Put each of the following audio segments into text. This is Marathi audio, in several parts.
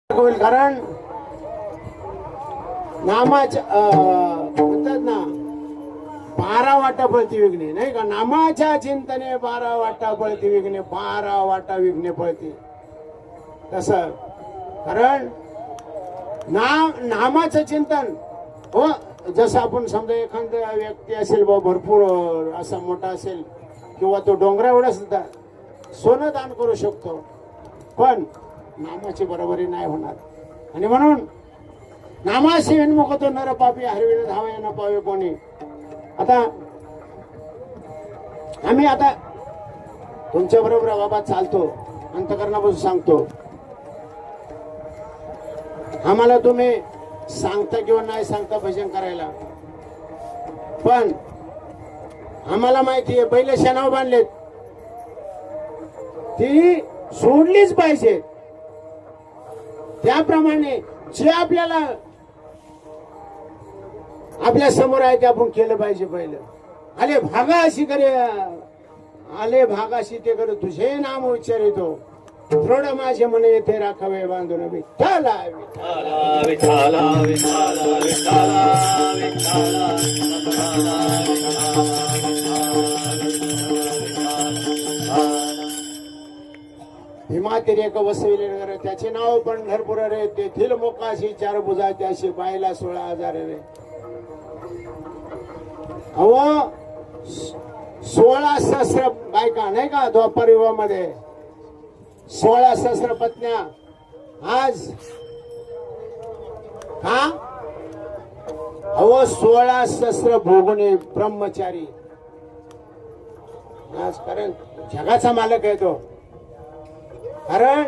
होईल कारण नामाच्या म्हणतात ना 12 वाटा पळती विघ्ने नाही का. नामाच्या चिंतने 12 वाटा पळती विघ्ने 12 वाटा विघ्ने पळती. तस कारण नामाचं चिंतन हो. जसं आपण समजा एखादा व्यक्ती असेल बा भरपूर असा मोठा असेल किंवा तो डोंगरा एवढा सुद्धा सोनं दान करू शकतो, पण नामाची बरोबरी नाही होणार. आणि म्हणून नामाशी विनमुख तो नर पापी हरविण धावे न पावे कोणी. आता आम्ही आता तुमच्या बरोबर बाबा चालतो, अंतकरणापासून सांगतो. आम्हाला तुम्ही सांगता किंवा नाही सांगता भजन करायला, पण आम्हाला माहिती आहे पहिले शेणाव बांधलेत ती सोडलीच पाहिजे. त्याप्रमाणे जे आपल्याला आपल्या समोर आहे ते आपण केलं पाहिजे. पहिलं आले भागाशी करे, आले भागाशी ते करे तुझे नाम उच्चारितो, दृढ माझे मन येथे राखावे बांधून विठ्ठला विठ्ठला विठ्ठला विठ्ठला विठ्ठला भीमातिरेक वसविले नगर त्याचे नाव पंढरपूर रे, तेथील मोकाशी 4 भुजा त्याशी बायला 16,000 रे. अहो 16 सहस्र बायका नाही का द्वापर युगामध्ये, 16 सहस्र पत्न्या. आज हा अहो 16 सहस्र भोगणे ब्रह्मचारी. आज कारण जगाचा मालक आहे तो. कारण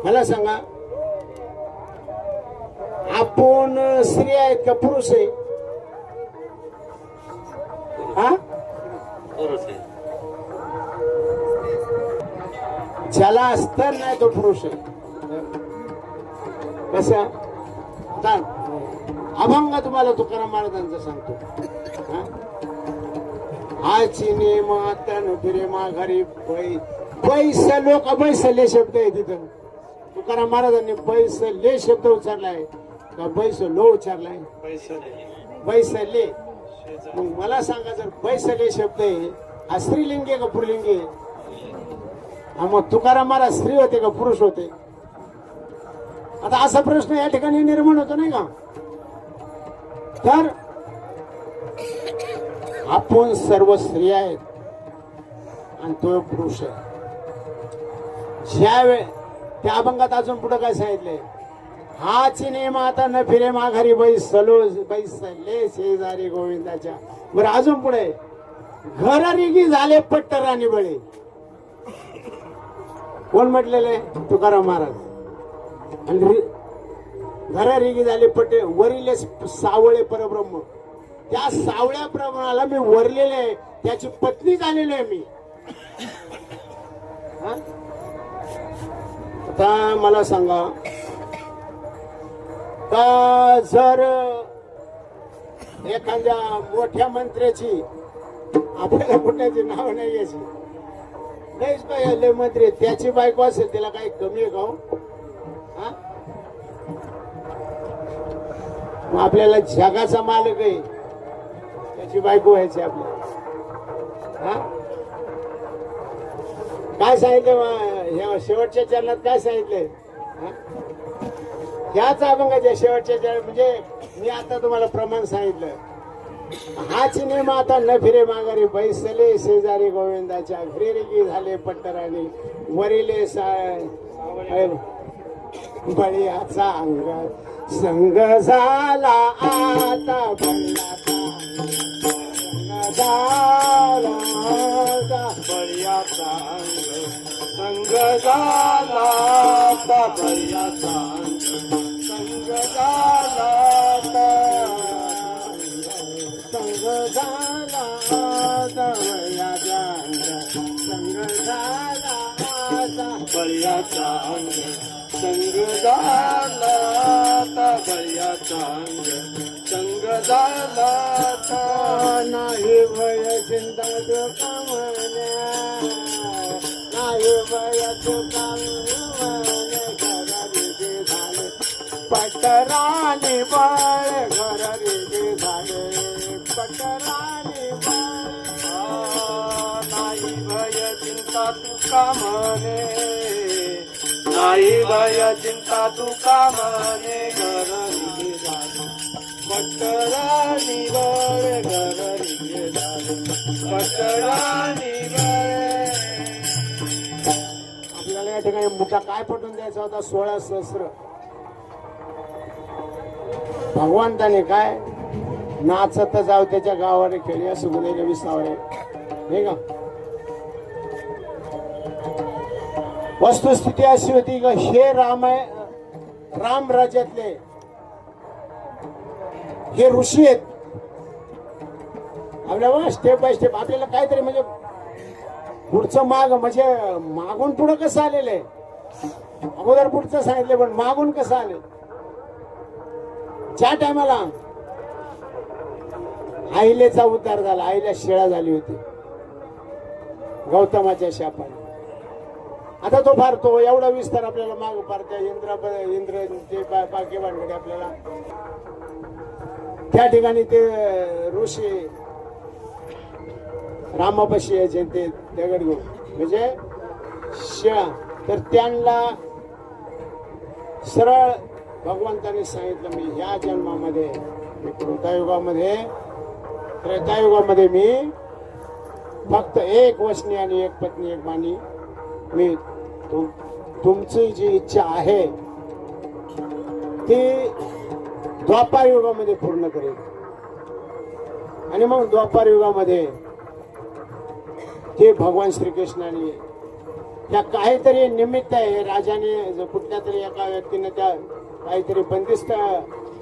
मला सांगा आपण स्त्री आहेत का पुरुष आहे? हा ज्याला अस्तर नाही तो पुरुष आहे. कसा आता अभंग तुम्हाला तुकाराम महाराजांचा सांगतो. आची नेमातन फिरे माघारी पैसा लोक बैसले शब्द आहे तिथं. तुकाराम महाराजांनी बैसले शब्द उच्चारलाय का बैसलो उच्चारलाय? बैसले. मग मला सांगा जर बैसले शब्द आहे हा स्त्रीलिंगी का पुरलिंगी? मग तुकाराम महाराज स्त्री होते का पुरुष होते? आता असा प्रश्न या ठिकाणी निर्माण होतो नाही का. तर आपण सर्व स्त्री आहेत आणि तो पुरुष आहे. ज्या वेळ त्या अभंगात अजून पुढे काय सांगितलंय? हाच नेम आता न फिरे माघारी बैसले शेजारी गोविंदाच्या. बरं अजून पुढे घर रिगी झाले पट्टराणी बळे. कोण म्हटलेले? तुकाराम महाराज. आणि घर रिगी झाले पट्टे वरिले सावळे परब्रह्म. त्या सावळ्या प्रमाणाला मी वरलेले आहे, त्याची पत्नी झालेली आहे मी. आता मला सांगा का जर एखाद्या मोठ्या मंत्र्याची आपल्याला कुठल्याची नाव नाही याची नाहीच पाहिजे मंत्री त्याची बायको असेल त्याला काही कमी आहे का? मग आपल्याला जगाचा मालक आहे त्याची बायको व्हायची आपल्याला. काय सांगितलं शेवटच्या चरणात? काय सांगितलंय? ह्याच अभंगाच्या शेवटच्या चरणात म्हणजे मी आता तुम्हाला प्रमाण सांगितलं. हाच नेम आता न फिरे माघारी बैसले शेजारी गोविंदाच्या. घरी रेगी झाले पट्टराणी वरिले बळीयाचा अंग संग झाला आता झाला बळीयाचा अंग संग झाला आता बळीयाचा अंग संग झाला संग झाला बळीयाचा अंग संग झाला बळीयाचा अंग संग झाला बळीयाचा अंग संग झाला. नाही भय चिंता दुःखा म्हण्या, नाही भय तुका म्हण्या. पटराणी बळ घर रे झाले पटराणी बळ नाही भय चिंता तुका म्हणे नाही भय चिंता तुका म्हणे घर रिगे झाले पटराणी बळ घर रिगे झाले पटराणी बळ आपल्याला या ठिकाणी मुद्दा काय पटवून द्यायचा होता 16 सहस्र भगवंताने काय नाचत जाव त्याच्या गावाने खेळी असं गुन्हे विसावळे नाही का वस्तुस्थिती अशी होती का हे राम राज्यातले हे ऋषी आहेत आपल्याला स्टेप बाय स्टेप आपल्याला काहीतरी म्हणजे पुढचं माग म्हणजे मागून पुढं कसं आलेलं आहे अगोदर पुढचं सांगितलं पण मागून कसं आले ज्या टायमाला आईलेचा उद्धार झाला आईला शिळा झाली होती गौतमाच्या शापाने आता तो फार तो एवढा विस्तार आपल्याला माग फार त्या इंद्र ते बाकी भानगडी आपल्याला त्या ठिकाणी ते ऋषी रामापाशी यायचे ते दगड घेऊन म्हणजे शिळा तर त्यांना सरळ भगवंताने सांगितलं मी ह्या जन्मामध्ये कृतायुगामध्ये त्रेतायुगामध्ये मी फक्त एक वचनी आणि एक पत्नी एक बाणी मी तुमची जी इच्छा आहे ती द्वापार युगामध्ये पूर्ण करेल आणि मग द्वापार युगामध्ये ते भगवान श्रीकृष्णाने त्या काहीतरी निमित्त आहे राजाने कुठल्या तरी एका व्यक्तीने त्या काहीतरी बंदिस्त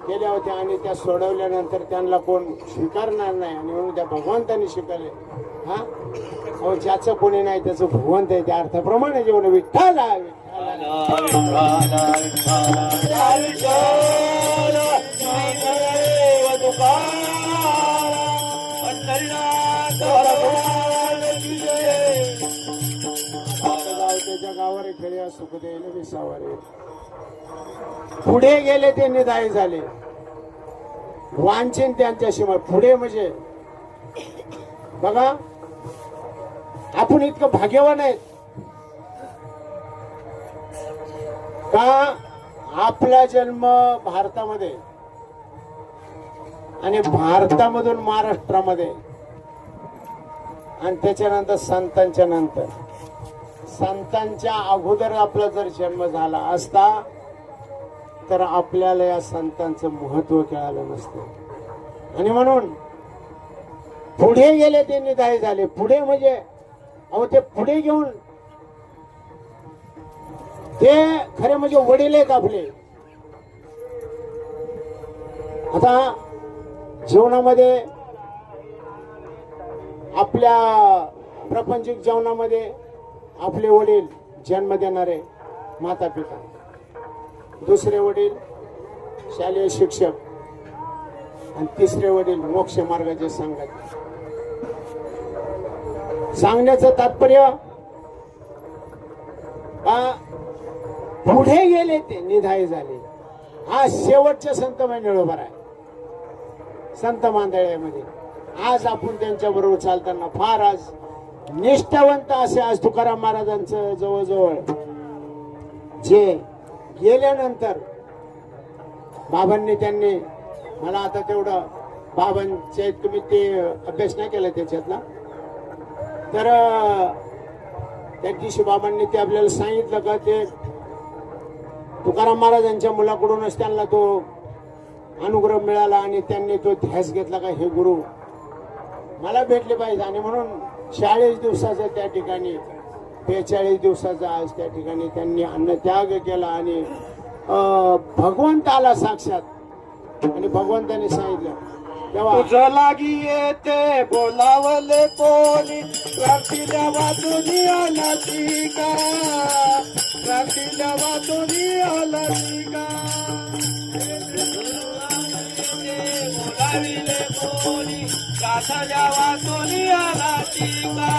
केल्या होत्या आणि त्या सोडवल्यानंतर त्यांना कोण स्वीकारणार नाही आणि म्हणून त्या भगवंताने स्वीकारले हा अहो ज्याचं कोणी नाही त्याचं भगवंत आहे त्या अर्थाप्रमाणे जेवण विठ्ठल त्याच्या गावारे खेळ्या सुखदेव विसावारे पुढे गेले ते निदाय झाले वांछन त्यांच्याशी पुढे म्हणजे बघा आपण इतकं भाग्यवान आहेत का आपला जन्म भारतामध्ये आणि भारतामधून महाराष्ट्रामध्ये आणि त्याच्यानंतर संतांच्या अगोदर आपला जर जन्म झाला असता तर आपल्याला या संतांचं महत्व कळालं नसतं आणि म्हणून पुढे गेले ते निदाय झाले पुढे म्हणजे अहो ते पुढे घेऊन ते खरे म्हणजे वडील आहेत आपले आता जीवनामध्ये आपल्या प्रापंचिक जीवनामध्ये आपले वडील जन्म देणारे माता पिता दुसरे वडील शालेय शिक्षक आणि तिसरे वडील मोक्ष मार्गाचे सांगत सांगण्याचं तात्पर्य पुढे गेले ते निधाय झाले हा शेवटचे संत मंडळोबर आहे संत मांदळ्यामध्ये आज आपण त्यांच्या बरोबर चालताना फार आज निष्ठावंत असे आज तुकाराम महाराजांचं जवळजवळ जे गेल्यानंतर बाबांनी त्यांनी मला आता तेवढं बाबांचे तुम्ही ते अभ्यास नाही केला त्याच्यातला तर त्या दिवशी बाबांनी ते आपल्याला सांगितलं का ते तुकाराम महाराजांच्या मुलाकडूनच त्यांना तो अनुग्रह मिळाला आणि त्यांनी तो ध्यास घेतला का हे गुरु मला भेटले पाहिजे आणि म्हणून 40 दिवसाचा त्या ठिकाणी 42 दिवसाचा आज त्या ठिकाणी त्यांनी अन्नत्याग केला आणि भगवंत आला साक्षात आणि भगवंताने सांगितलं तेव्हा तुझ लागी येते बोलावले कोणी रात्रीला वाचूनी आला का रात्रीला वाचूनी आला का बोलाविले कोणी कासाल्या वाचूनी आला का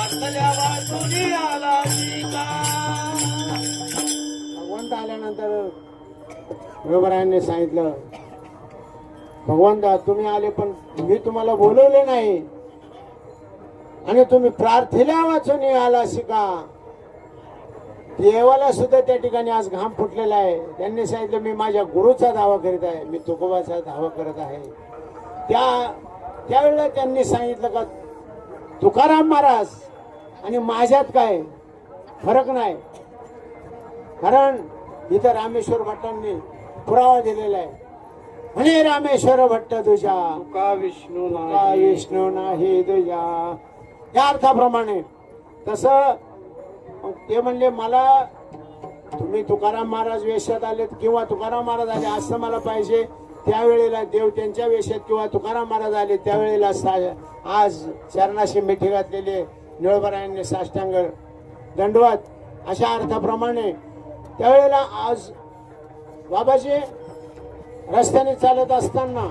आतल्या वाचूनी आला का भगवंत आल्यानंतर विठोबारायांनी सांगितलं, भगवंता तुम्ही आले पण मी तुम्हाला बोलवले नाही आणि तुम्ही प्रार्थीला वाचून आला शिका. देवाला सुद्धा त्या ठिकाणी आज घाम फुटलेला आहे. त्यांनी सांगितलं मी माझ्या गुरुचा दावा करीत आहे, मी तुकोबाचा दावा करत आहे. त्यावेळेला त्यांनी सांगितलं का तुकाराम महाराज आणि माझ्यात काय फरक नाही, कारण इथं रामेश्वर भट्टांनी पुरावा दिलेला आहे. म्हणे रामेश्वर भट्ट तुझ्या तुका विष्णू तुका नाही. विष्णू नाही तुझ्या, या अर्थाप्रमाणे. तसं ते म्हणले मला तुम्ही तुकाराम महाराज वेशात आलेत किंवा तुकाराम महाराज आले असं मला पाहिजे. त्यावेळेला देव त्यांच्या वेशात किंवा तुकाराम महाराज आले त्यावेळेला आज चरणाशी मिठी घातलेले निळोबारायांनी साष्टांग दंडवत अशा अर्थाप्रमाणे त्यावेळेला आज बाबाजी रस्त्याने चालत असताना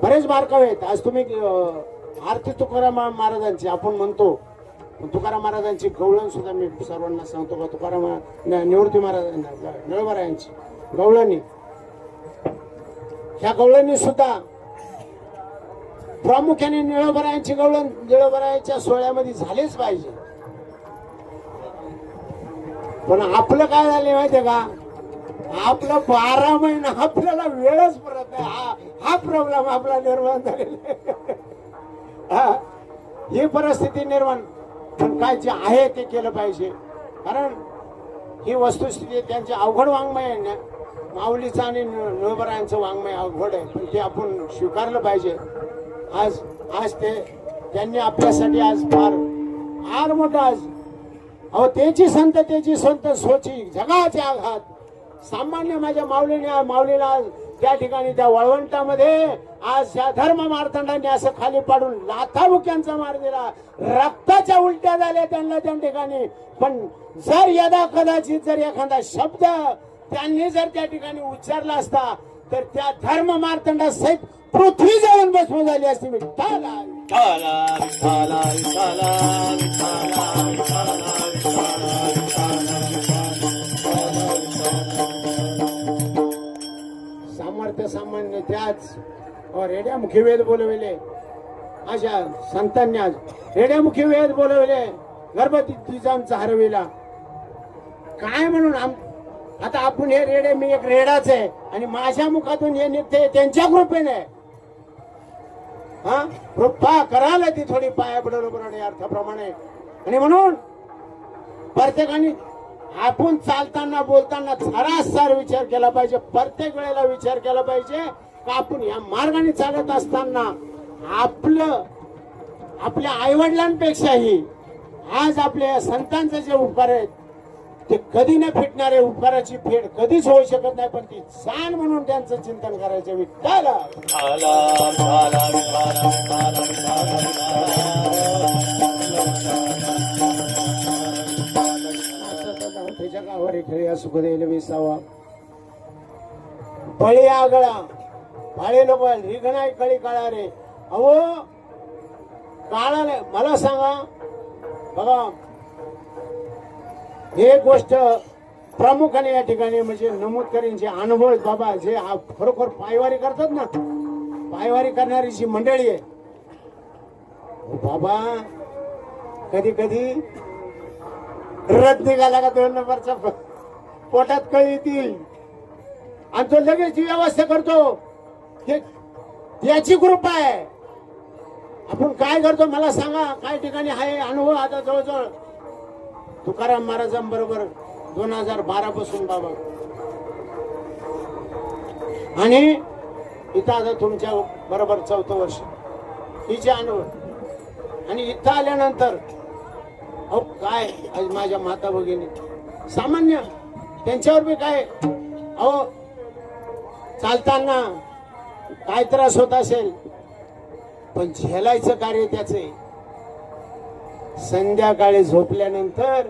बरेच बारकावे आहेत. आज तुम्ही आरती तुकाराम महाराजांची आपण म्हणतो, तुकाराम महाराजांची गवळण सुद्धा मी सर्वांना सांगतो का तुकाराम निवृत्ती महाराजांना निळोबारायांची गवळणी, ह्या गवळणी सुद्धा प्रामुख्याने निळोबारायांची गवळण निळोबारायांच्या सोहळ्यामध्ये झालेच पाहिजे. पण आपलं काय झाले माहितीये का, आपलं 12 महिना आपल्याला वेळच परत नाही. हा प्रॉब्लेम आपला निर्माण झालेला. ही परिस्थिती निर्माण, पण काय जे आहे ते केलं पाहिजे. कारण ही वस्तुस्थिती त्यांचे अवघड वाङ्मय आहे ना, माऊलीचं आणि निळोबारायांचं वाङ्मय अवघड आहे, पण ते आपण स्वीकारलं पाहिजे. आज ते त्यांनी आपल्यासाठी आज फार मोठं आज त्याची संत सोची जगाचे आघात. सामान्य माझ्या माऊलीला त्या ठिकाणी त्या वळवंटामध्ये आज या धर्म मार्तंडांनी असं खाली पाडून लाथाबुक्यांचा मार दिला, रक्ताच्या उलट्या झाल्या त्यांना त्या ठिकाणी. पण जर यदा कदाचित जर एखादा शब्द त्यांनी जर त्या ठिकाणी उच्चारला असता तर त्या धर्म मार्तंडा सहित पृथ्वी जाऊन भस्म झाली असती. सामान्य त्याच रेड्यामुखी वेद बोलविले, अशा संतांनी आज रेड्यामुखी वेद बोलविले, गर्भतीजांचा हरविला. काय म्हणून आता आपण हे रेडे, मी एक रेडाच आहे आणि माझ्या मुखातून हे निघते त्यांच्या कृपेने. कृपा करायला ती थोडी पाया पडलं अर्थाप्रमाणे. आणि म्हणून प्रत्येकाने आपण चालताना बोलताना सरासर विचार केला पाहिजे. प्रत्येक वेळेला विचार केला पाहिजे का आपण या मार्गाने चालत असताना आपल्या आईवडिलांपेक्षाही आज आपल्या संतांचे जे उपकार आहेत ते कधी न फिटणारे उपकाराची फेड कधीच होऊ शकत नाही, पण ती जाण म्हणून त्यांचं चिंतन करायचं. विठ्ठल त्याच्या गावावर खेळ सुख देईल विसावा बळी आगळा भाळे लोक रिघणाई कळी काळा रे. अहो काळाने मला सांगा बघा, हे गोष्ट प्रामुख्याने या ठिकाणी म्हणजे नमूद करीन जे अनुभव बाबा जे खरोखर पायवारी करतात ना, पायवारी करणारी जी मंडळी आहे बाबा, कधी कधी रथ निघाला का 2 नंबरच्या पोटात कळी येतील आणि तो लगेच ती व्यवस्था करतो. याची कृपा आहे. आपण काय करतो मला सांगा, काय ठिकाणी आहे अनुभव. आता जवळजवळ तुकाराम महाराजांबरोबर 2012 पासून बाबा, आणि इथं आता तुमच्या बरोबर 4थं वर्ष हिचे अनुभव. आणि इथं आल्यानंतर अहो काय आज माझ्या माता भगिनी सामान्य त्यांच्यावर बी काय, अहो चालताना काय त्रास होत असेल पण झेलायचं कार्य त्याचे. संध्याकाळी झोपल्यानंतर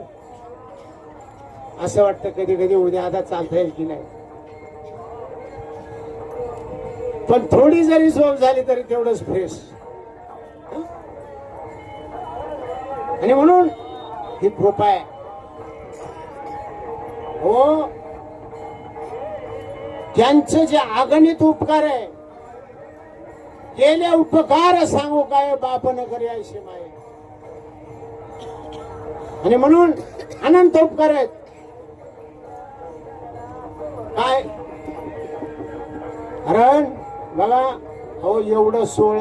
असं वाटतं कधी कधी उद्या आता चालता येईल की नाही, पण थोडी जरी झोप झाली तरी तेवढंच फ्रेश. आणि म्हणून ही कृपा आहे. हो त्यांचे जे अगणित उपकार आहे, केले उपकार सांगू काय बापन करी ऐशी माय. आणि म्हणून अनंत उपकार आहेत. काय कारण बघा, अहो एवढं सोळ,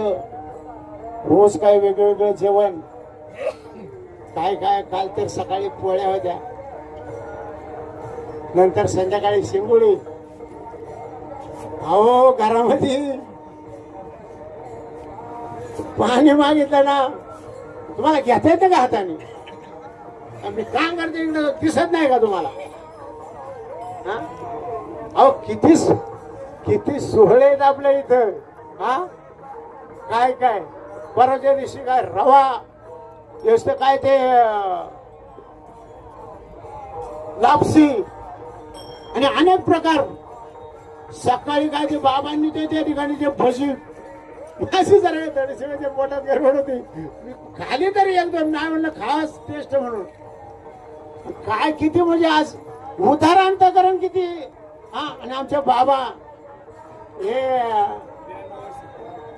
रोज काय वेगवेगळं जेवण, काय काय काल तर सकाळी पोळ्या होत्या, नंतर संध्याकाळी शिंगोळी. अहो घरामध्ये पाणी मागितलं ना, तुम्हाला घेता येतं का हाताने? मी काम करते इकडे, दिसत नाही का तुम्हाला? हा? अहो किती सोहळे आहेत आपल्या इथं. हा काय काय परवाच्या दिवशी काय रवा जास्त, काय ते लापसी आणि अनेक प्रकार. सकाळी काय ते बाबांनी ते त्या ठिकाणी ते भजी अशी जरा तडशिवाच्या पोटात गडबड होती. मी खाली तरी एकदम नाही म्हणलं, खास टेस्ट म्हणून. काय किती म्हणजे आज उदाहरण किती. हा आणि आमच्या बाबा हे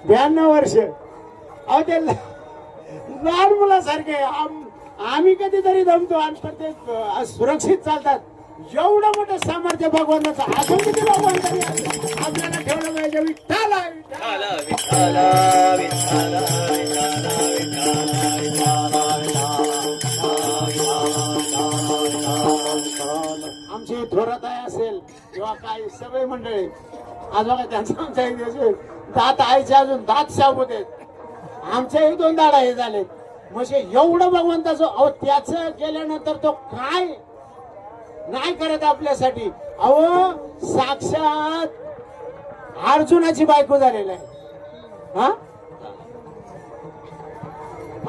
92 वर्ष, अहो ते लहान मुलासारखे. आम्ही कधीतरी दमतो आणि प्रत्येक सुरक्षित चालतात. एवढं मोठं सामर्थ्य भगवानाचं अजून किती भगवान तरी आपल्याला ठेवलं पाहिजे. विठ्ठल विठ्ठल विठ्ठल विठ्ठल आमची थोरात आहे असेल किंवा काय सगळे मंडळी आज बघा, त्यांचं आमच्या एक दिवशी दात आईचे अजून दात शाबूत आहेत. आमच्या एक 2 दाडा हे झालेत. म्हणजे एवढं भगवंताचं, अहो त्याचं केल्यानंतर तो काय नाही करत आपल्यासाठी. अहो साक्षात अर्जुनाची बायको झालेला आहे. हा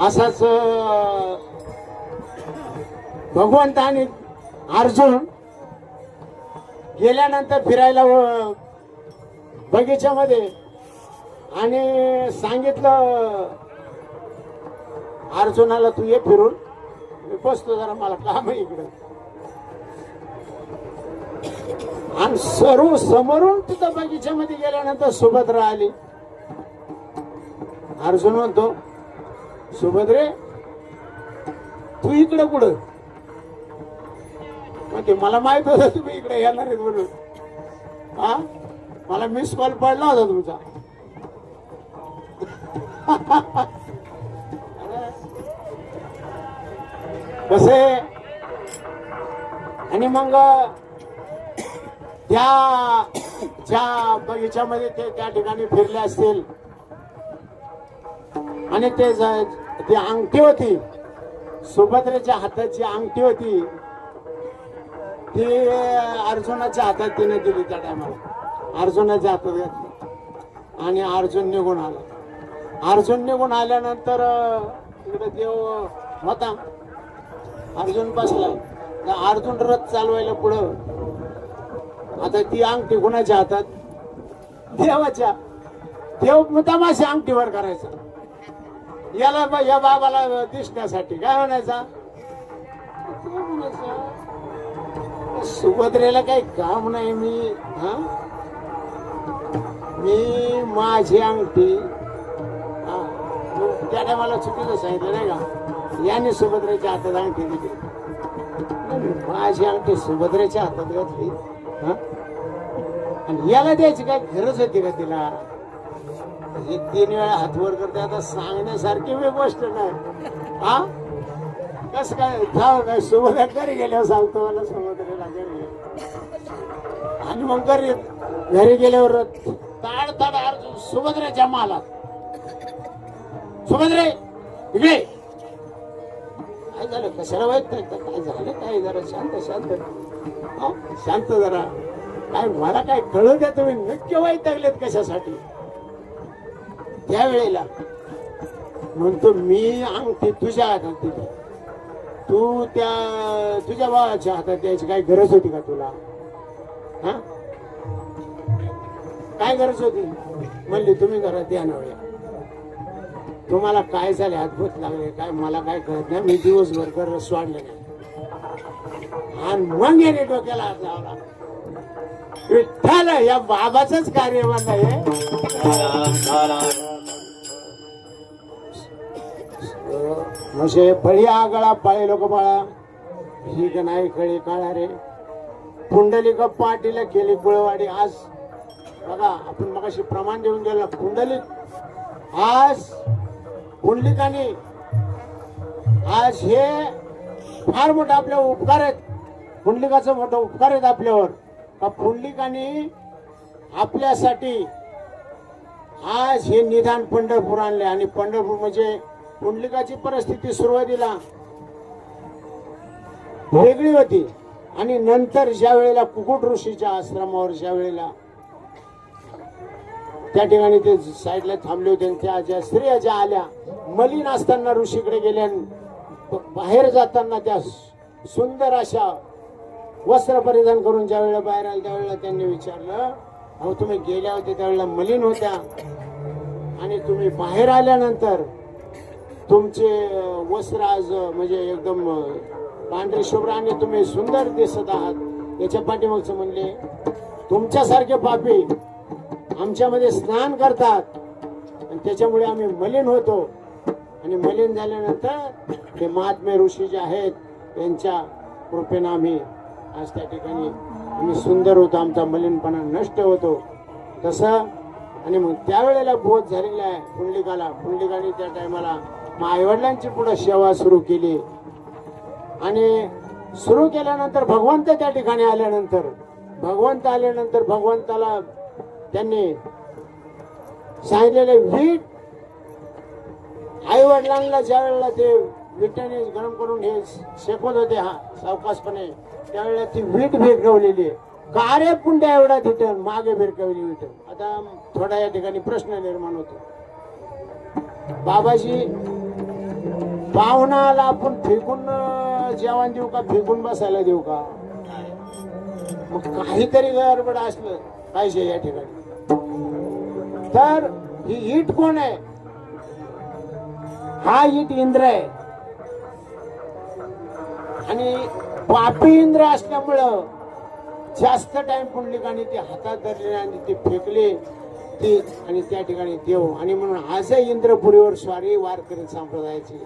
असाच भगवंत आणि अर्जुन गेल्यानंतर फिरायला बगीच्यामध्ये, आणि सांगितलं अर्जुनाला, तू ये फिरून, मी बसतो जरा, मला काम आहे इकडं. आणि सर्व समोरून तिथं बगीच्यामध्ये गेल्यानंतर सुभद्रा आली. अर्जुन म्हणतो, सुभद्रे तू इकडं कुठं? म्हणजे मला माहित होतं तुम्ही इकडे येणार आहेत म्हणून. हा मला मिस कॉल पडला होता तुमचा. कसे आणि मग त्या ज्या बगीच्यामध्ये ते त्या ठिकाणी फिरले असतील, आणि ते ती अंगठी होती, सुभद्रेच्या हातात जी अंगठी होती ती अर्जुनाच्या हातात तिने दिली. त्या टायमाला अर्जुनाच्या हातात घातली आणि अर्जुन निघून आला. अर्जुन निघून आल्यानंतर तिकडे देव होता, अर्जुन बसला. अर्जुन रथ चालवायला पुढं. आता ती अंगठी कोणाच्या हातात? देवाच्या. देव मुद्दामाशी अंगठीवर करायचा, याला या बाबाला दिसण्यासाठी. काय म्हणायचा? सुभद्रेला काही काम नाही. मी माझी अंगठी, त्या टायमाला चुकीचं सांगितलं नाही का, याने सुभद्रेच्या हातात अंगठी दिली. माझी अंगठी सुभद्रेच्या हातात घातली, आणि याला द्यायची काय गरज होती का तिला? 3 वेळा हात वर करते. आता सांगण्यासारखी वेग गोष्ट नाही. हा कस काय जाऊ काय, सुभद्रा घरी गेल्यावर सांगतो मला, सुभद्रेला घरी. आणि मग घरी गेल्यावर ताड अर्जुन सुभद्रेच्या मालात, सुभद्रे इकडे. काय झालं, कशाला वाईट नाही, काय झालं, काय जरा शांत जरा. काय मला काय कळू द्या, तुम्ही नक्की वाईट लागलेत कशासाठी? त्यावेळेला म्हणतो, मी अंगठी तुझ्या हातात दिली, तू तुझ्या भावाच्या हातात द्यायची काय गरज होती का तुला? हा काय गरज होती? म्हणली तुम्ही घरात द्या ना. तुम्हाला काय झाले, अद्भुत लागले काय, मला काय कळत नाही. मी दिवसभर गरज सोडले नाही. आणि मग याने डोक्याला हात लावला. विठ्ठल या बाबाचंच कार्य आहे. म्हणजे बळी आगळा पाळे लोक बाळा ही नाही कळी काळा रे. पुंडलिक पाटील केली गुळवाडी. आज बघा आपण मगाशी प्रमाण देऊन गेलो. पुंडलिक आज पुंडलिकाने आज हे फार मोठा आपल्या उपकार आहेत. पुंडलिकाचा मोठा उपकार आहेत आपल्यावर. पुंडलिकाने आपल्यासाठी आज हे निदान पंढरपूर आणले. आणि पंढरपूर म्हणजे पुंडलिकाची परिस्थिती सुरुवातीला वेगळी होती. आणि नंतर ज्या वेळेला कुकुट ऋषीच्या आश्रमावर ज्या वेळेला त्या ठिकाणी ते साईडला थांबले होते, त्या ज्या स्त्रिया ज्या आल्या मलिन असताना ऋषीकडे गेल्या, बाहेर जाताना त्या सुंदर अशा वस्त्र परिधान करून ज्या वेळेला बाहेर आले त्यावेळेला त्यांनी विचारलं, अहो तुम्ही गेल्या होते त्यावेळेला मलिन होत्या आणि तुम्ही बाहेर आल्यानंतर तुमचे वस्त्र आज म्हणजे एकदम पांढरे शुभ्र आणि तुम्ही सुंदर दिसत आहात. याच्या पाठीमागचं म्हणले, तुमच्यासारखे पापी आमच्यामध्ये स्नान करतात आणि त्याच्यामुळे आम्ही मलिन होतो. आणि मलिन झाल्यानंतर ते महात्मे ऋषी जे आहेत त्यांच्या कृपेनं आम्ही आज त्या ठिकाणी आम्ही सुंदर होतो, आमचा मलिनपणा नष्ट होतो. तसं आणि मग त्यावेळेला बोध झालेला आहे पुंडलिकाला. पुंडलिकाने त्या टायमाला आईवडिलांची पुढे सेवा सुरू केली. आणि सुरू केल्यानंतर भगवंत त्या ठिकाणी आल्यानंतर भगवंताला त्यांनी सांगितलेले वीट आई वडिलांना ज्या वेळेला ते विटाने गरम करून हे शेकवत होते हा सावकाशपणे, त्यावेळेला ती वीट भिरकवलेली आहे. का रे पुंड्या एवढा थिटन मागे भिरकवली वीट. आता थोडा या ठिकाणी प्रश्न निर्माण होतो. बाबाजी पाहुणाला आपण फेकून जेवण देऊ का फेकून बसायला देऊ का? मग काहीतरी गडबड असलं पाहिजे या ठिकाणी. तर ही ईट कोण आहे? हा ईट इंद्र आहे. आणि पापी इंद्र असल्यामुळं जास्त टाइम पुंडलिकाने ते हातात धरले आणि ते फेकले ती आणि त्या ठिकाणी देव. आणि म्हणून आजही इंद्रपुरीवर स्वारी वारकरी संप्रदायाची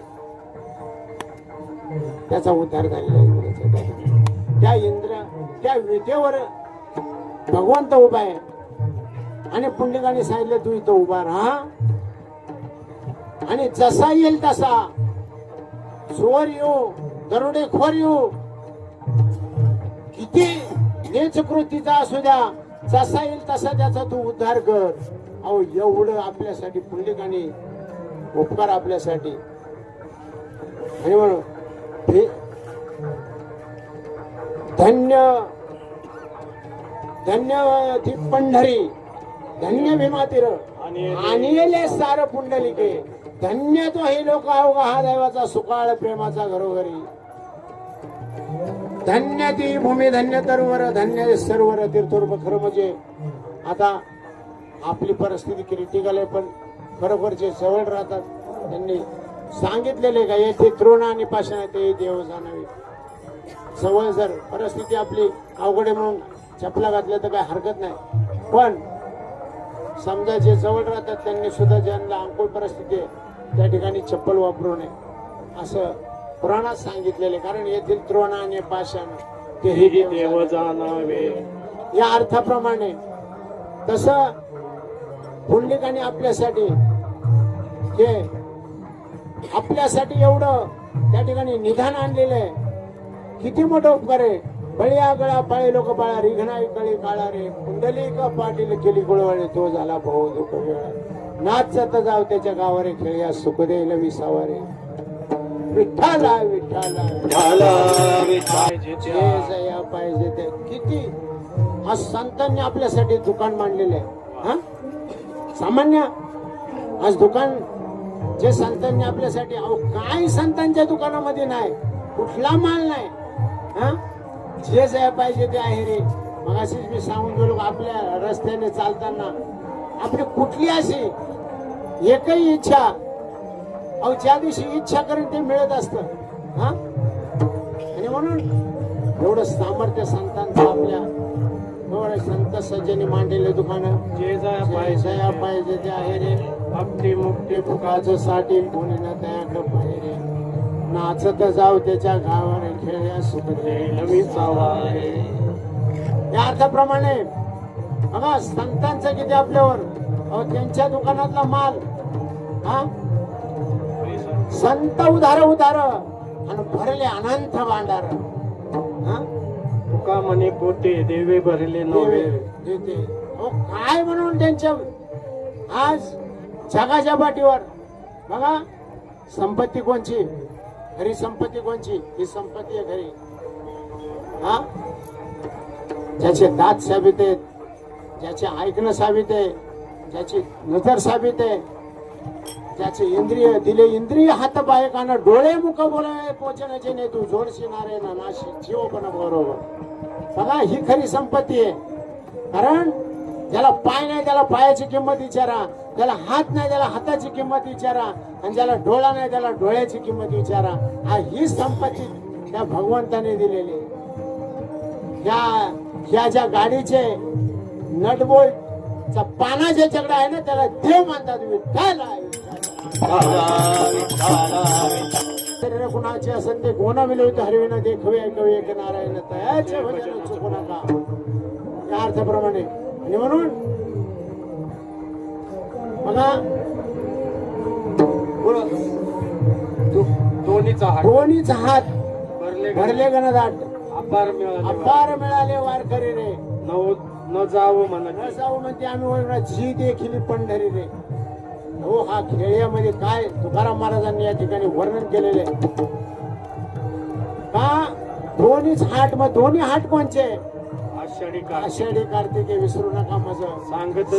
त्याचा उद्धार झालेला आहे. त्या विटेवर भगवंत उभा आहे आणि पुंडलिकाने सांगितलं तू इथं उभा राहा आणि जसा येईल तसा चोर येऊ दरोडेखोर येऊ किती नेच कृतीचा असू द्या, जसा येईल तसा त्याचा तू उद्धार कर. अहो एवढं आपल्यासाठी पुंडलिकाने उपकार आपल्यासाठी. आणि म्हणून धन्य धन्य ती पंढरी धन्य भीमातीर आणि सार पुंडलिके धन्य तो हे लोक अवघा हा दैवाचा सुकाळ प्रेमाचा घरोघरी. धन्य ती भूमी धन्य तरुवर धन्य सरोवर तीर्थरूप. खरं म्हणजे आता आपली परिस्थिती क्रिटिकल आहे, पण खरोखर जे जवळ राहतात त्यांनी सांगितलेले का येथे तृण आणि पाषाण ते देव जाणावे. जवळ जर परिस्थिती आपली अवघड आहे म्हणून चपला घातल्या तर काय हरकत नाही, पण समजा जे जवळ राहतात त्यांनी सुद्धा ज्यांना अंकुळ परिस्थिती आहे त्या ठिकाणी चप्पल वापरू नये असं पुराणात सांगितलेले. कारण येथील तृण आणि पाषाण तेही देव जाणावे या अर्थाप्रमाणे. तसं पुंडलिकाने आपल्यासाठी हे आपल्यासाठी एवढं त्या ठिकाणी निधान आणलेलं आहे. किती मोठं उपकार आहे. बळी आगळा पाळे लोक बाळा रिघणा कळी काळा रे पुंडलिक पाटील केली गुळवाळे तो झाला भाऊ दुःख वेळा. नाच जाता जाव त्याच्या गावारे खेळ्या सुख देईल विसावा रे. विठ्ठला विठ्ठला जया पाहिजे ते. किती आज संतांनी आपल्यासाठी दुकान मांडलेलं आहे. हा सामान्य आज दुकान जे संतांनी आपल्यासाठी. अहो काय संतांच्या दुकानामध्ये नाही, कुठला माल नाही. हा जे जया पाहिजे ते आहे रे. मग अशीच मी सांगून गेलो आपल्या रस्त्याने चालताना आपली कुठली अशी एकही इच्छा अहो ज्या दिवशी इच्छा करेन ते मिळत असत. हा आणि म्हणून एवढं सामर्थ्य संतांचं आपल्या संत सज्जनी मांडलेले दुकान जे जा पैसा पाहिजे ते आहे रे भक्ती मुक्ती फुकाचं साठी कोणी न तयार पाहिजे रे नाचत जाऊ त्याच्या गावाने खेळ्या सुख नवी चावारे या अर्थाप्रमाणे बघा संतांचं किती आपल्यावर अहो त्यांच्या दुकानातला माल हा संत उधार आणि भरले अनंत भांडार हा तुका म्हणे कोटे देवे भरले नवे देते अहो काय म्हणून त्यांच्या आज जगाच्या पाठीवर बघा संपत्ती कोणची खरी संपत्ती कोणची ही संपत्ती आहे खरी हा ज्याचे दात साबित आहेत ज्याचे ऐकणं साबित आहे ज्याची नजर साबित आहे ज्याचे इंद्रिय दिले इंद्रिय हात पाय कान डोळे मुख बोलावे पोचण्याचे ने तू जोडशी नारायण नाशी जीव पण बरोबर बघा ही खरी संपत्ती आहे कारण ज्याला पाय नाही त्याला पायाची किंमत विचारा ज्याला हात नाही त्याला हाताची किंमत विचारा आणि ज्याला डोळा नाही त्याला डोळ्याची किंमत विचारा हा ही संपत्ती त्या भगवंताने दिलेली ह्या ज्या गाडीचे नटबोल्टचा पाना ज्याच्याकडे आहे ना त्याला देव मानतात विठ्ठल शरीर कुणाचे असेल ते कोणा विलोहित हरविना देखवे ऐकवे एक नारायण तयाचे भजन चुकू नका या अर्थाप्रमाणे आणि म्हणून बघा दोन्हीचा हात भरले गणदाट अपार मिळाले वारकरी रे न जावं म्हणत न जाऊ म्हणते आम्ही जी देखील पंढरी रे हो हा खेड्यामध्ये काय तुकाराम महाराजांनी या ठिकाणी वर्णन केलेले का दोन्हीच हाट मग दोन्ही हाट कोणचे आषाढी कार्तिके विसरू नका माझं सांगत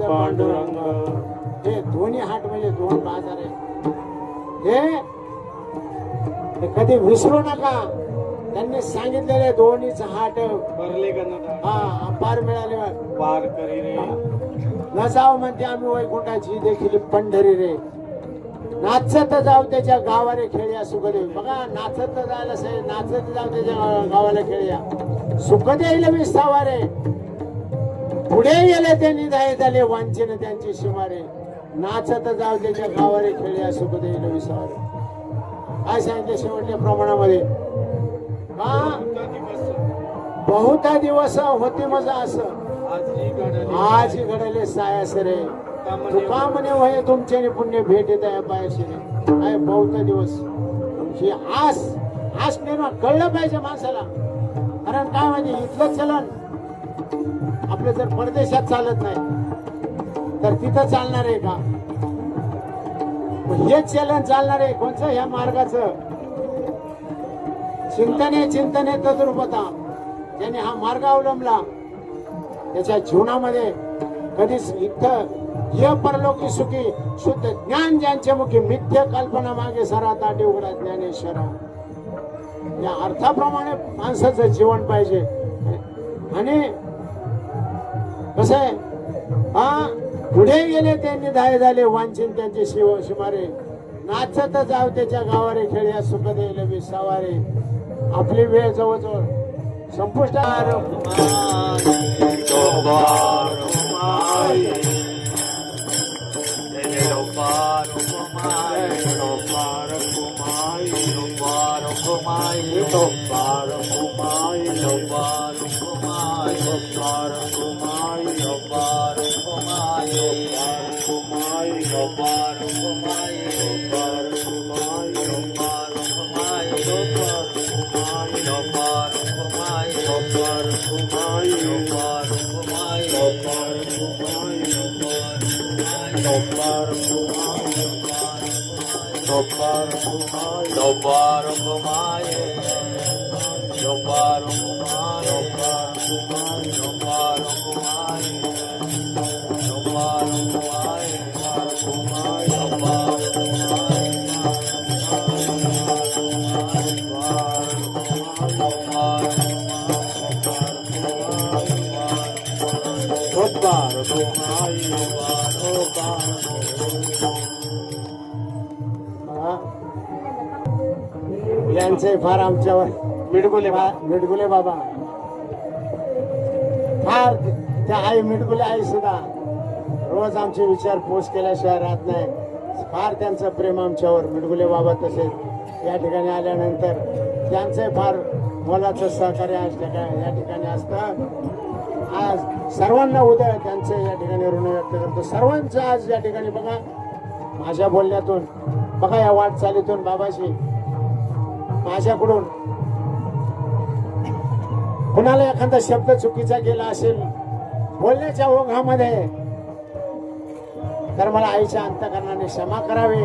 पांडुरंग हे दोन्ही हाट म्हणजे दोन बाजार आहे हे कधी विसरू नका त्यांनी सांगितलेले दोन्हीच हाट भरले हा अपार मिळाले वार करी रे न जाऊ म्हणते आम्ही वैकुंठाची देखील पंढरी रे नाचत जाऊ त्याच्या गावाला खेळ्या सुखदेव बघा नाचत जायला नाचत जाऊ त्याच्या गावाला खेळ्या सुखदेव विसावारे पुढे गेले त्यांनी जाय झाले वांचेन त्यांची शिमारे नाचत जाऊ त्याच्या गावाला खेळ्या सुखदेव विसावारे काय सांगितले शेवटच्या प्रमाणामध्ये बहुता दिवस होते मजा असं आज घडले सायास रे तुका म्हणे वय तुमचे पुण्य भेट येत आहे पायाशी काय बहुत दिवस ही आस निर्माण कळलं पाहिजे माणसाला कारण काय माहिती इथलं चलन आपलं जर परदेशात चालत नाही तर तिथं चालणार आहे का हेच चलन चालणार आहे कोणचं ह्या मार्गाचं चिंतने तद्रुपता ज्याने हा मार्ग अवलंबला त्याच्या जीवनामध्ये कधीच इथं ये परलोकी सुखी शुद्ध ज्ञान ज्यांच्या मुखी मिथ्य कल्पना मागे सरा ताटे उघडा ज्ञानेश्वरा या अर्थाप्रमाणे माणसाचं जीवन पाहिजे आणि कसं आहे हा पुढे गेले त्यांनी धाय झाले वांचीन त्यांचे शिमारे नाचत जाव त्याच्या गावारे खेळ्या सुख देले विसावारे आपली वेळ जवळजवळ संपुष्टात यांचे फार आमच्यावर मिडगुले बाबा फार त्या आई मिटकुले आई सुद्धा रोज आमची विचारपूस केल्याशिवाय राहत नाही. फार त्यांचं प्रेम आमच्यावर मिटकुले बाबा. तसेच या ठिकाणी आल्यानंतर त्यांचे फार मोलाचं सहकार्य या ठिकाणी असतं. आज सर्वांना उद्या त्यांचे या ठिकाणी ऋण व्यक्त करतो. सर्वांचं आज या ठिकाणी बघा माझ्या बोलण्यातून बघा या वाटचालीतून बाबाशी माझ्याकडून कुणाला एखादा शब्द चुकीचा गेला असेल बोलण्याच्या ओघामध्ये तर मला आईच्या अंतःकरणाने क्षमा करावी.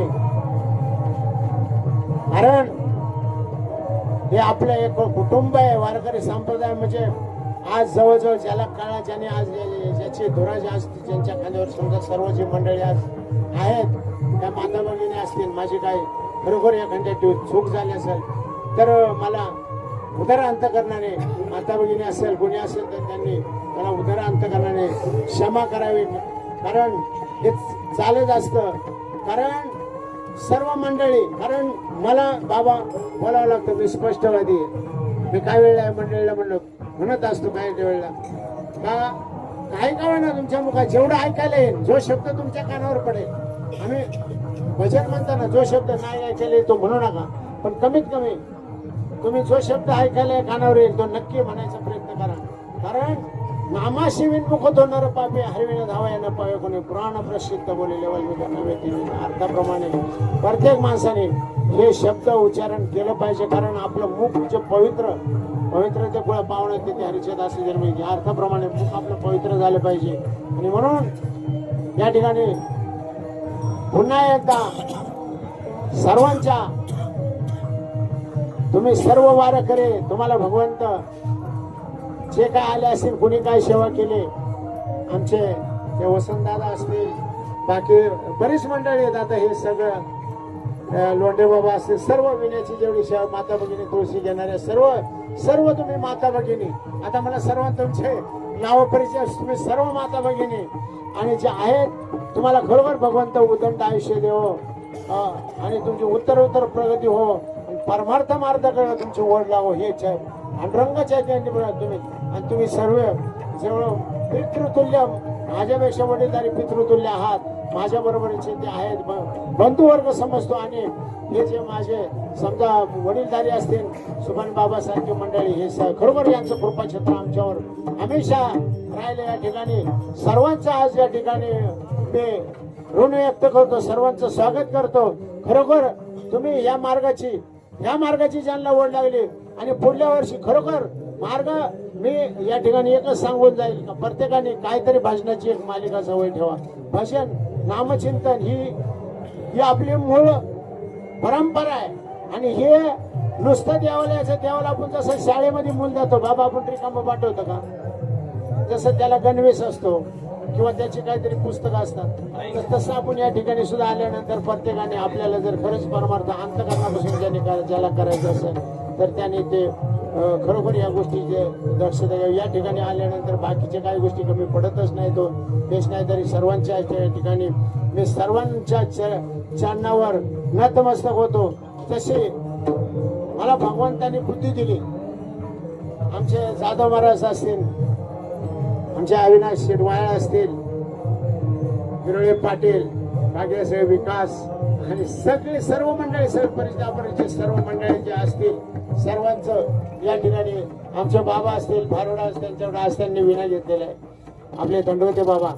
कारण हे आपलं एक कुटुंब आहे. वारकरी संप्रदाय म्हणजे आज जवळजवळ ज्याला कळा ज्याने आज ज्याची धुराजी आज ज्यांच्या खांद्यावर समजा सर्व जी मंडळी आज आहेत त्या माता भगिनी असतील. माझी काही खरोखर एखाद्या चूक झाली असेल तर मला उदर अंतःकरणाने माता भगिनी असेल कोणी असेल तर त्यांनी मला उदर अंतःकरणाने क्षमा करावी. कारण हे चालत असतं. कारण सर्व मंडळी कारण मला बाबा बोलावं लागतं. मी स्पष्टवादी आहे. मी काय वेळेला मंडळीला म्हणत असतो काही वेळेला का काही का ना तुमच्या मुखात जेवढं ऐकायला येईल जो शब्द तुमच्या कानावर पडेल. आम्ही भजन म्हणताना जो शब्द नाही ऐकायला येईल तो म्हणू नका. पण कमीत कमी तुम्ही जो शब्द ऐकायला कानावर येईल तो नक्की म्हणायचा प्रयत्न करा. कारण नामाशी विनमुख होतो नर पापी हरविण धावाय न पावे कोणी. पुराण प्रसिद्ध बोलले वाल्मिका नव्हे अर्थाप्रमाणे प्रत्येक माणसाने हे शब्द उच्चारण केलं पाहिजे. कारण आपलं मुख जे पवित्र ते कुळ पावणे तिथे हरिचेत असे जन्म या अर्थाप्रमाणे मुख आपलं पवित्र झालं पाहिजे. आणि म्हणून या ठिकाणी पुन्हा एकदा सर्वांच्या तुम्ही सर्व वारकरी तुम्हाला भगवंत जे काय आले असतील कुणी काय सेवा केली आमचे ते वसंतदादा असतील बाकी बरीच मंडळी आहेत. आता हे सगळं लोंढे बाबा असतील सर्व विण्याची जेवढी सेवा माता भगिनी तुळशी घेणाऱ्या सर्व तुम्ही माता भगिनी. आता मला सर्व तुमचे नाव परिचय तुम्ही सर्व माता भगिनी आणि जे आहेत तुम्हाला खरोखर भगवंत उदंड आयुष्य देव आणि तुमची उत्तर प्रगती हो. परमार्थ मार्ग करणं तुमची ओढ लावो हेच आहे. आणि रंगाच्या तुम्ही आणि तुम्ही सर्व जेवढं पितृतुल्य माझ्यापेक्षा वडीलधारी पितृतुल्य आहात. माझ्या बरोबरीचे ते आहेत बंधुवर्ग समजतो. आणि हे जे माझे समजा वडीलधारी असतील सुभान बाबासारखी मंडळी हे खरोखर यांचं कृपाक्षेत्र आमच्यावर हमेशा राहिले. या ठिकाणी सर्वांचं आज या ठिकाणी मी ऋण व्यक्त करतो. सर्वांचं स्वागत करतो. खरोखर तुम्ही या मार्गाची ज्यांना ओढ लागली आणि पुढल्या वर्षी खरोखर मार्ग मी या ठिकाणी एकच सांगून जाईल का प्रत्येकाने काहीतरी भाषणाची एक मालिका सवय ठेवा. भाषण नामचिंतन ही आपली मूळ परंपरा आहे. आणि हे नुसतं देवाला आपण जसं शाळेमध्ये मूल जातो बाबा आपण रिकामं पाठवतो का जसं त्याला गणवेश असतो किंवा त्याची काहीतरी पुस्तकं असतात तर तसं आपण या ठिकाणी सुद्धा आल्यानंतर प्रत्येकाने आपल्याला जर खरंच परमार्थ अंतःकरणापासून ज्याला करायचं असेल तर त्याने ते खरोखर या गोष्टीचे दक्षता घ्यावी. या ठिकाणी आल्यानंतर बाकीच्या काही गोष्टी कमी पडतच नाही. तो देश नाही तरी सर्वांच्या ठिकाणी मी सर्वांच्या चरणावर नतमस्तक होतो. तसे मला भगवंतांनी बुद्धी दिली. आमचे जाधव महाराज असतील आमचे अविनाश शेटवाळ असतील विरोळे पाटील भाग्यश्री विकास आणि सगळे सर्व मंडळी परिचय सर्व मंडळी जे असतील सर्वांचं या ठिकाणी आमचे बाबा असतील भारोडा त्यांच्याकडे आज त्यांनी विना घेतलेला आहे आपले दंडवते बाबा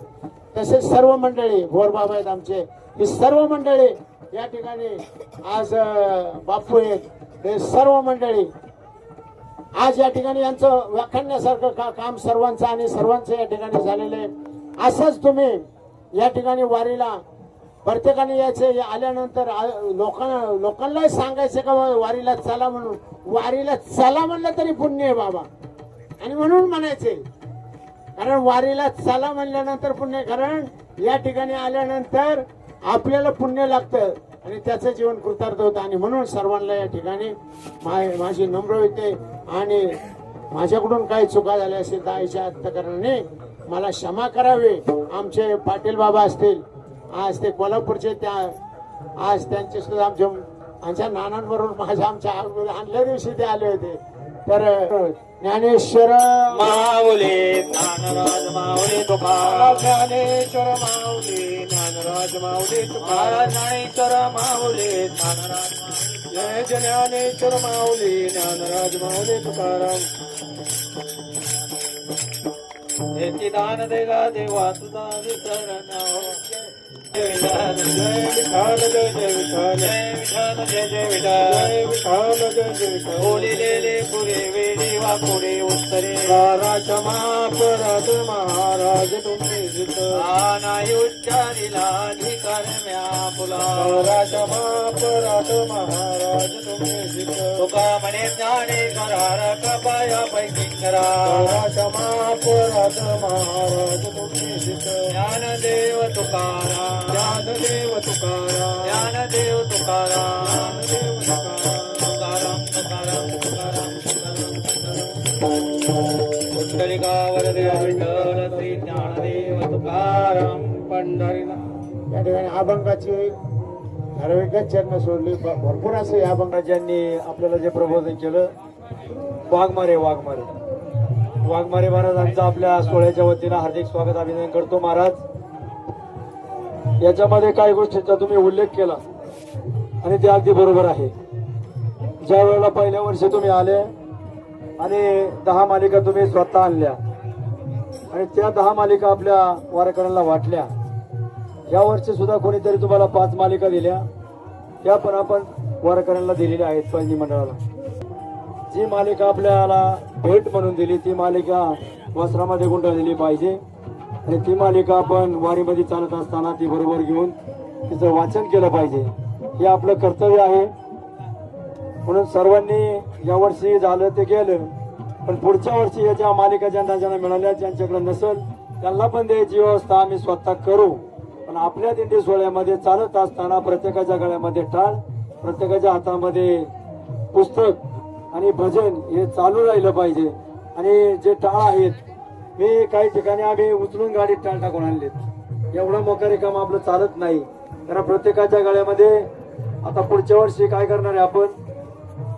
तसेच सर्व मंडळी भोर बाबा आहेत आमचे. ही सर्व मंडळी या ठिकाणी आज बापू आहेत हे सर्व मंडळी आज या ठिकाणी यांचं व्याख्यानासारखं काम सर्वांचं आणि सर्वांचं या ठिकाणी झालेलं आहे. असंच तुम्ही या ठिकाणी वारीला प्रत्येकाने यायचे आल्यानंतर लोकांनाही सांगायचं का वारीला चला म्हणून. वारीला चला म्हणलं तरी पुण्य आहे बाबा आणि म्हणून म्हणायचे कारण वारीला चला म्हणल्यानंतर पुण्य. कारण या ठिकाणी आल्यानंतर आपल्याला पुण्य लागतं आणि त्याचं जीवन कृतार्थ होतं. आणि म्हणून सर्वांना या ठिकाणी माझी नम्र विनंती आणि माझ्याकडून काही चुका झाल्या असेल तर आईच्या अंतःकरणाने मला क्षमा करावी. आमचे पाटील बाबा असतील आज ते कोल्हापूरचे आज त्यांचे सुद्धा आमच्या नानांबरोबर आमच्या आणल्या दिवशी ते आले होते तर ज्ञानेश्वर माऊली ज्ञानराज माऊली तुकाराम ज्ञानेश्वर माऊली ज्ञानराज माऊली तुकाराम ज्ञानेश्वर माऊली ज्ञानराज जय जय ज्ञानेश्वर माऊली ज्ञानराज माऊली तुकाराम याची दान देगा देवा तुझा विसर जय विठाल जय जय विठाल जय विठाल जय जय विठाल जय विठाल जय जय विठाल बोलिलेले पुरे वेळी वापुरे उत्तरे राजमापराध महाराज तुम्ही जित नाही उच्चारिला अधिकार म्या पुला राजमापराध महाराज तुम्ही जित तुका म्हणे ज्ञाने करार कपाया पैकी करा राजमापराध महाराज तुम्ही जित ज्ञानदेव तुकाराम ज्ञानदेव तुकाराम ज्ञानदेव तुकाराम ज्ञानदेव तुकाराम तुकाराम तुकाराम पुंडलिकावर देव विठ्ठल श्री ज्ञानदेव तुकाराम पंढरीनाथ. या ठिकाणी अभंगाची ठराविकच चरण सोडली भरपूर असं या अभंगाची ज्यांनी आपल्याला जे प्रबोधन केलं वाघमारे महाराजांचं आपल्या सोहळ्याच्या वतीनं हार्दिक स्वागत अभिनंदन करतो. महाराज, याच्यामध्ये काही गोष्टींचा तुम्ही उल्लेख केला आणि ते अगदी बरोबर आहे. ज्या वेळेला पहिल्या वर्षी तुम्ही आले आणि 10 मालिका तुम्ही स्वतः आणल्या आणि त्या 10 मालिका आपल्या वारकऱ्यांना वाटल्या. या वर्षी सुद्धा कोणीतरी तुम्हाला 5 मालिका दिल्या, त्या पण आपण वारकऱ्यांना दिलेल्या आहेत. पैनी मंडळाला जी मालिका आपल्याला भेट म्हणून दिली ती मालिका वस्त्रामध्ये गुंडाळलेली पाहिजे आणि ती मालिका आपण वारीमध्ये चालत असताना ती बरोबर घेऊन तिचं वाचन केलं पाहिजे. हे आपलं कर्तव्य आहे. म्हणून सर्वांनी यावर्षी झालं ते गेलं, पण पुढच्या वर्षी याच्या मालिका ज्यांना ज्यांना मिळाल्या ज्यांच्याकडे नसेल त्यांना पण द्यायची व्यवस्था आम्ही स्वतः करू. पण आपल्या दिंडी सोहळ्यामध्ये चालत असताना प्रत्येकाच्या गळ्यामध्ये टाळ, प्रत्येकाच्या हातामध्ये पुस्तक आणि भजन हे चालू राहिलं पाहिजे. आणि जे टाळ आहेत मी काही ठिकाणी आम्ही उचलून गाडीत टाळ टाकून आणलेत. एवढं मोकारी काम आपलं चालत नाही. कारण प्रत्येकाच्या गळ्यामध्ये आता पुढच्या वर्षी काय करणार आहे आपण,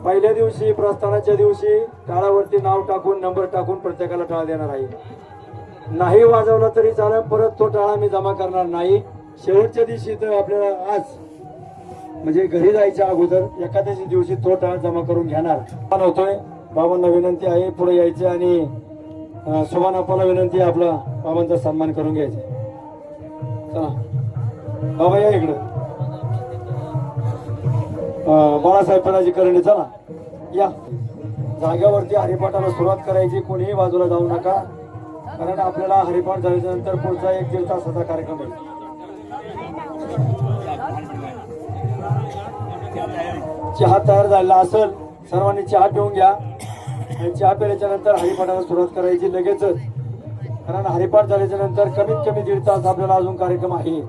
पहिल्या दिवशी प्रस्थानाच्या दिवशी टाळावरती नाव टाकून नंबर टाकून प्रत्येकाला टाळ देणार आहे. नाही वाजवला तरी चालेल, परत तो टाळा मी जमा करणार नाही. शेवटच्या दिवशी तर आपल्याला आज म्हणजे घरी जायच्या अगोदर एखाद्याच्या दिवशी तो टाळ जमा करून घेणार होतोय. बाबांना विनंती आहे पुढे यायचे आणि सुभानाप्पाला विनंती आहे आपला बाबांचा सन्मान करून घ्यायचा. चला बाबा या इकडं. बाळासाहेब पणाजी करणे चला या. जाग्यावरती हरिपाठाला सुरुवात करायची, कोणीही बाजूला जाऊ नका, कारण आपल्याला हरिपाठ झाल्याच्या नंतर पुढचा 1-1.5 तासाचा कार्यक्रम आहे. चहा तयार झालेला असेल, सर्वांनी चहा पिऊन घ्या आणि चहा प्यायल्याच्या नंतर हरिपाठाला सुरुवात करायची लगेचच, कारण हरिपाठ झाल्याच्या नंतर कमीत कमी 1.5 तास आपल्याला अजून कार्यक्रम आहे.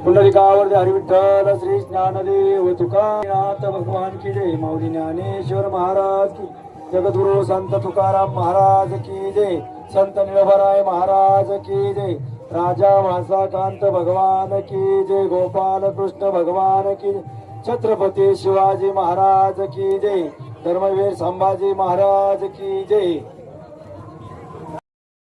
पुंडलिकावर हरी विठ्ठल श्री ज्ञानदेव तुकाराम भगवान की जय. माऊली ज्ञानेश्वर महाराज की, जगद्गुरु संत तुकाराम महाराज की जय. संत निळभराय महाराज की जय. राजा मासाकांत भगवान की जय. गोपाल कृष्ण भगवान की जय. छत्रपती शिवाजी महाराज की जय. धर्मवीर संभाजी महाराज की जय.